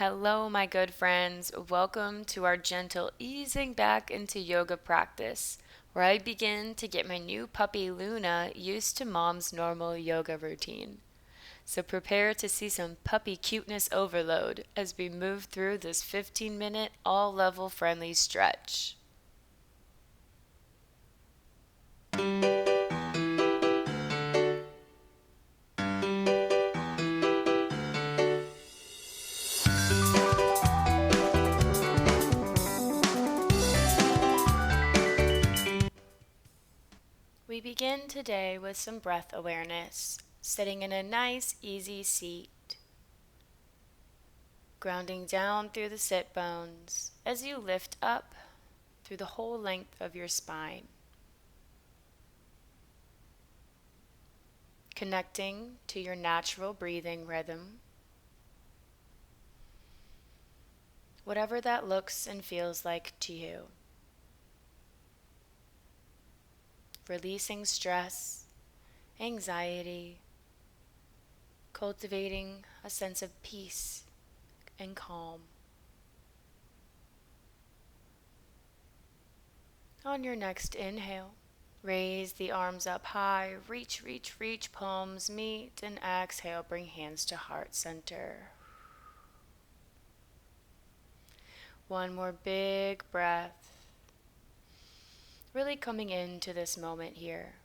Hello, my good friends. Welcome to our gentle easing back into yoga practice, where I begin to get my new puppy Luna used to mom's normal yoga routine. So prepare to see some puppy cuteness overload as we move through this 15-minute all level friendly stretch. We begin today with some breath awareness, sitting in a nice, easy seat, grounding down through the sit bones as you lift up through the whole length of your spine, connecting to your natural breathing rhythm, whatever that looks and feels like to you. Releasing stress, anxiety, cultivating a sense of peace and calm. On your next inhale, raise the arms up high, reach, reach, reach, palms meet, and exhale, bring hands to heart center. One more big breath, really coming into this moment here.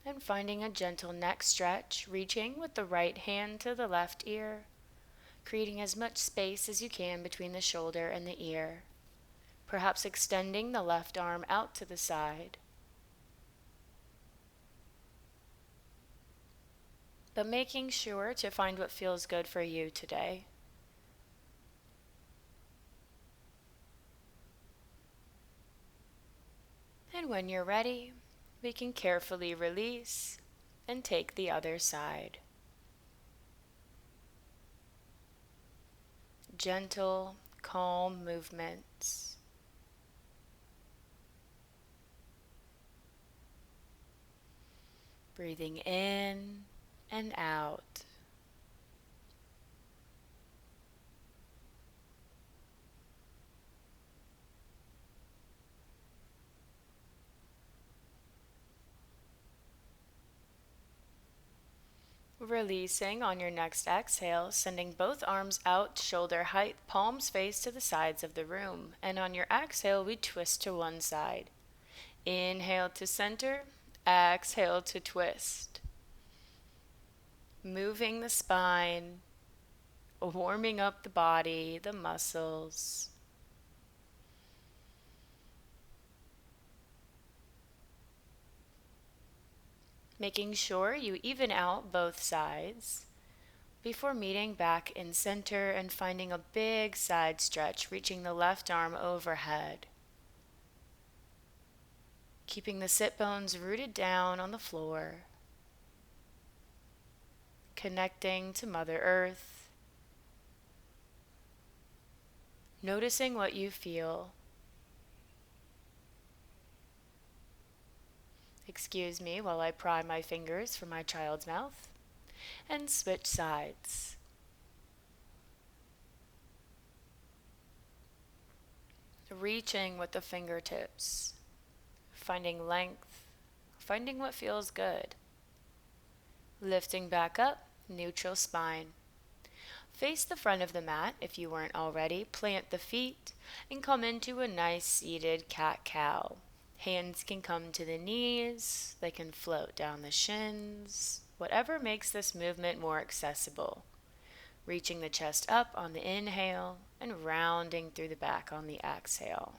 And finding a gentle neck stretch, reaching with the right hand to the left ear, creating as much space as you can between the shoulder and the ear. Perhaps extending the left arm out to the side. But making sure to find what feels good for you today. And when you're ready, we can carefully release and take the other side. Gentle, calm movements. Breathing in and out. Releasing on your next exhale, sending both arms out, shoulder height, palms face to the sides of the room. And on your exhale, we twist to one side. Inhale to center, exhale to twist. Moving the spine, warming up the body, the muscles. Making sure you even out both sides before meeting back in center and finding a big side stretch, reaching the left arm overhead. Keeping the sit bones rooted down on the floor. Connecting to Mother Earth. Noticing what you feel. Excuse me while I pry my fingers from my child's mouth. And switch sides. Reaching with the fingertips. Finding length. Finding what feels good. Lifting back up, neutral spine. Face the front of the mat if you weren't already. Plant the feet and come into a nice seated cat-cow. Hands can come to the knees, they can float down the shins, whatever makes this movement more accessible. Reaching the chest up on the inhale and rounding through the back on the exhale.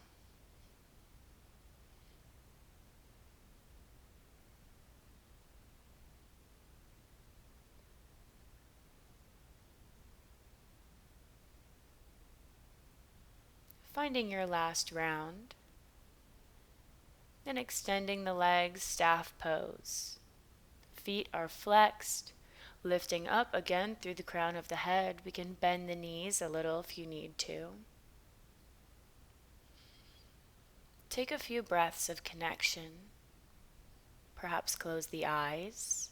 Finding your last round. And extending the legs, staff pose. Feet are flexed, lifting up again through the crown of the head. We can bend the knees a little if you need to. Take a few breaths of connection. Perhaps close the eyes.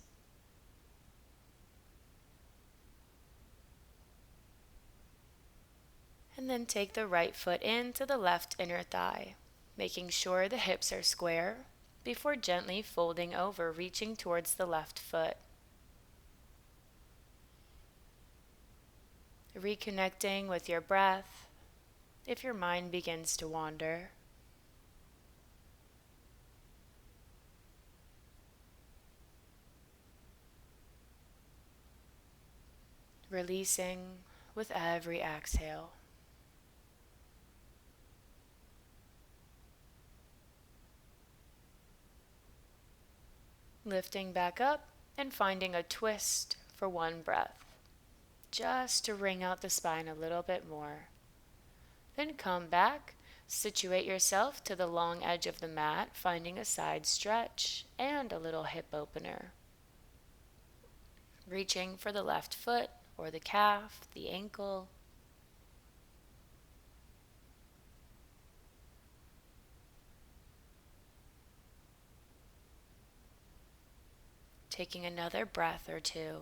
And then take the right foot into the left inner thigh, making sure the hips are square before gently folding over, reaching towards the left foot. Reconnecting with your breath if your mind begins to wander. Releasing with every exhale. Lifting back up and finding a twist for one breath, just to wring out the spine a little bit more. Then come back, situate yourself to the long edge of the mat, finding a side stretch and a little hip opener. Reaching for the left foot or the calf, the ankle. Taking another breath or two.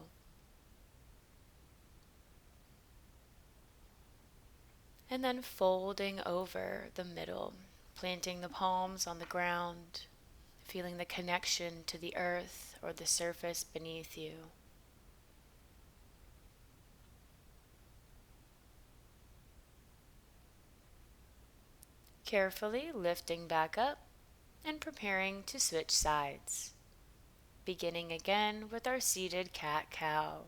And then folding over the middle, planting the palms on the ground, feeling the connection to the earth or the surface beneath you. Carefully lifting back up and preparing to switch sides. Beginning again with our seated cat-cow.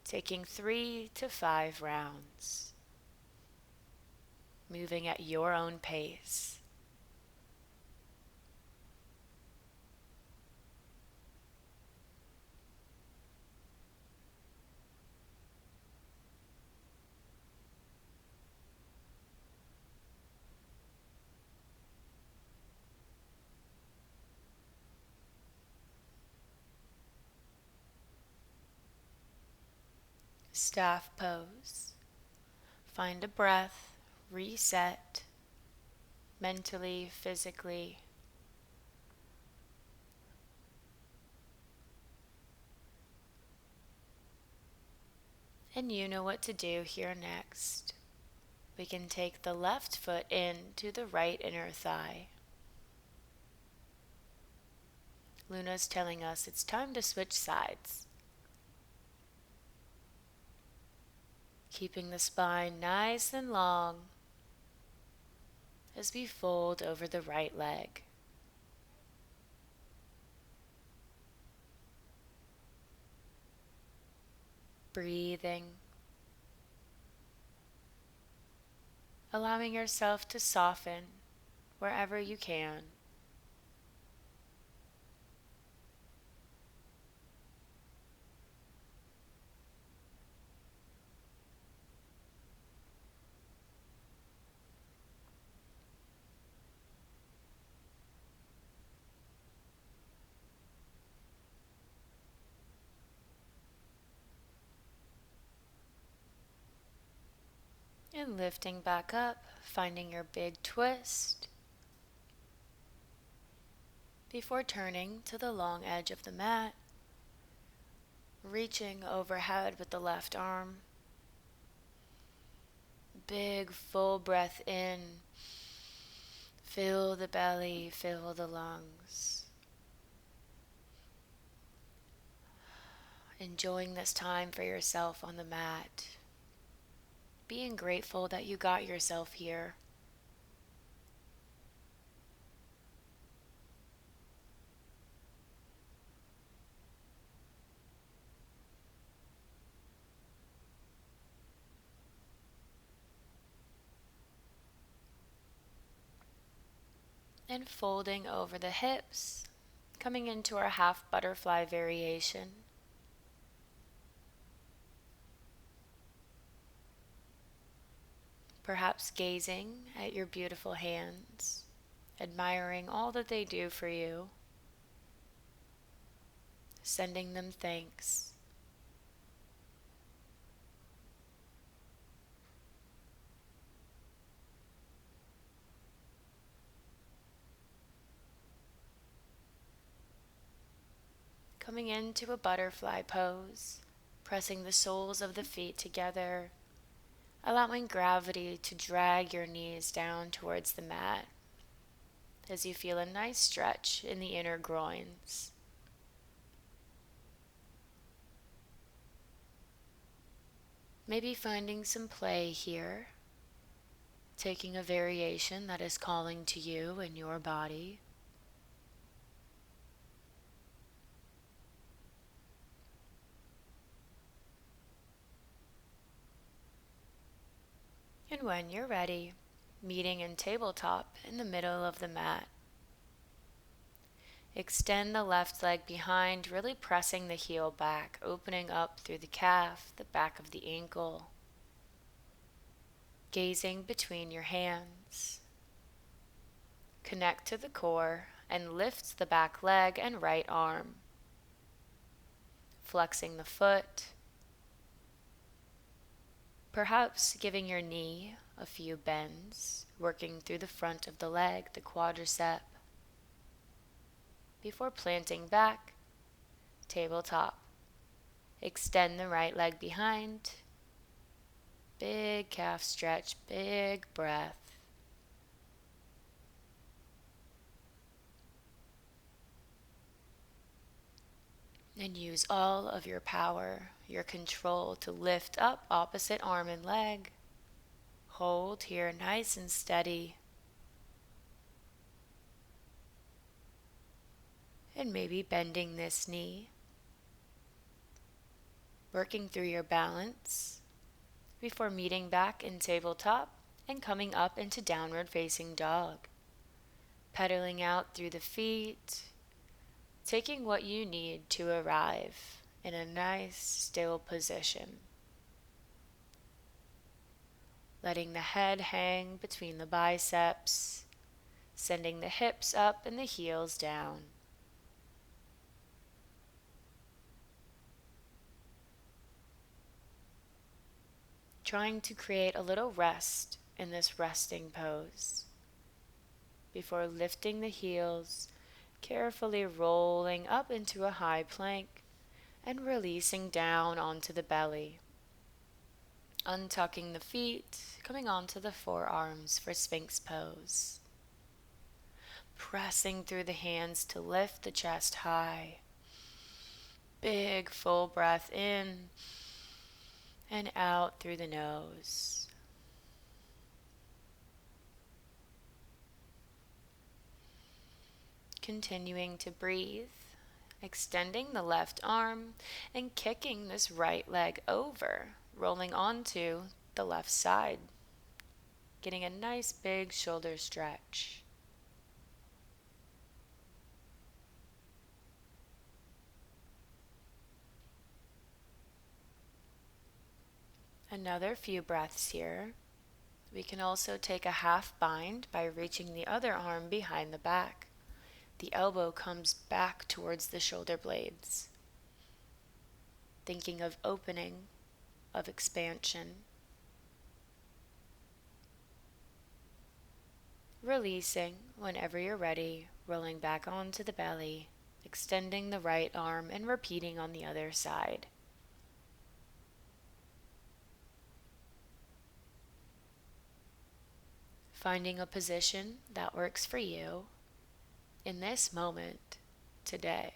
Taking 3 to 5 rounds. Moving at your own pace. Staff pose. Find a breath, reset, mentally, physically. And you know what to do here next. We can take the left foot into the right inner thigh. Luna's telling us it's time to switch sides. Keeping the spine nice and long as we fold over the right leg. Breathing. Allowing yourself to soften wherever you can. And lifting back up, finding your big twist before turning to the long edge of the mat, reaching overhead with the left arm. Big full breath in, fill the belly, fill the lungs. Enjoying this time for yourself on the mat. Being grateful that you got yourself here. And folding over the hips, coming into our half butterfly variation. Perhaps gazing at your beautiful hands, admiring all that they do for you, sending them thanks. Coming into a butterfly pose, pressing the soles of the feet together, allowing gravity to drag your knees down towards the mat as you feel a nice stretch in the inner groins. Maybe finding some play here, taking a variation that is calling to you in your body. And when you're ready, meeting in tabletop in the middle of the mat. Extend the left leg behind, really pressing the heel back, opening up through the calf, the back of the ankle. Gazing between your hands. Connect to the core and lift the back leg and right arm. Flexing the foot. Perhaps giving your knee a few bends, working through the front of the leg, the quadricep. Before planting back, tabletop. Extend the right leg behind. Big calf stretch, big breath. And use all of your power, your control to lift up opposite arm and leg. Hold here nice and steady. And maybe bending this knee. Working through your balance before meeting back in tabletop and coming up into downward facing dog. Pedaling out through the feet, taking what you need to arrive in a nice still position. Letting the head hang between the biceps, sending the hips up and the heels down. Trying to create a little rest in this resting pose before lifting the heels, carefully rolling up into a high plank and releasing down onto the belly. Untucking the feet, coming onto the forearms for Sphinx pose. Pressing through the hands to lift the chest high. Big full breath in and out through the nose. Continuing to breathe, extending the left arm and kicking this right leg over, rolling onto the left side, getting a nice big shoulder stretch. Another few breaths here. We can also take a half bind by reaching the other arm behind the back. The elbow comes back towards the shoulder blades. Thinking of opening, of expansion. Releasing whenever you're ready, rolling back onto the belly, extending the right arm and repeating on the other side. Finding a position that works for you in this moment, today.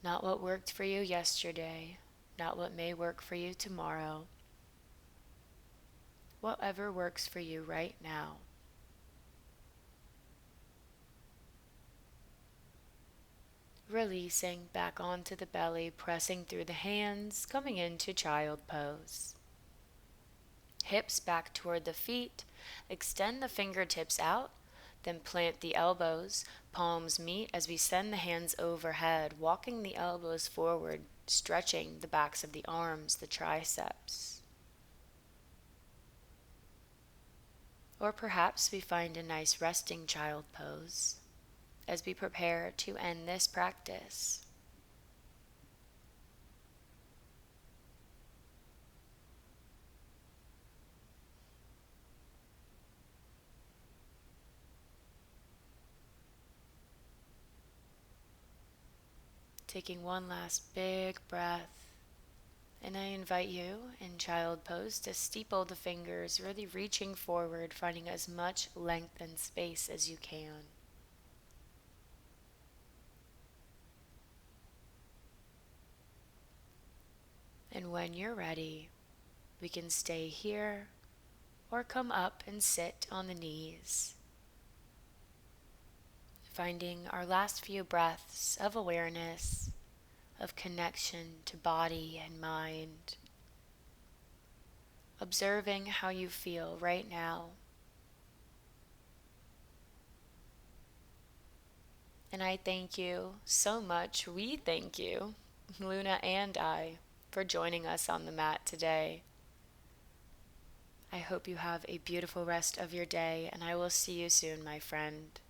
Not what worked for you yesterday, not what may work for you tomorrow. Whatever works for you right now. Releasing back onto the belly, pressing through the hands, coming into child pose. Hips back toward the feet, extend the fingertips out, then plant the elbows, palms meet as we send the hands overhead, walking the elbows forward, stretching the backs of the arms, the triceps. Or perhaps we find a nice resting child pose as we prepare to end this practice. Taking one last big breath And I invite you in child pose to steeple the fingers, really reaching forward, finding as much length and space as you can. And when you're ready, we can stay here or come up and sit on the knees, finding our last few breaths of awareness, of connection to body and mind, observing how you feel right now. And I thank you so much, we thank you, Luna and I, for joining us on the mat today. I hope you have a beautiful rest of your day, and I will see you soon, my friend.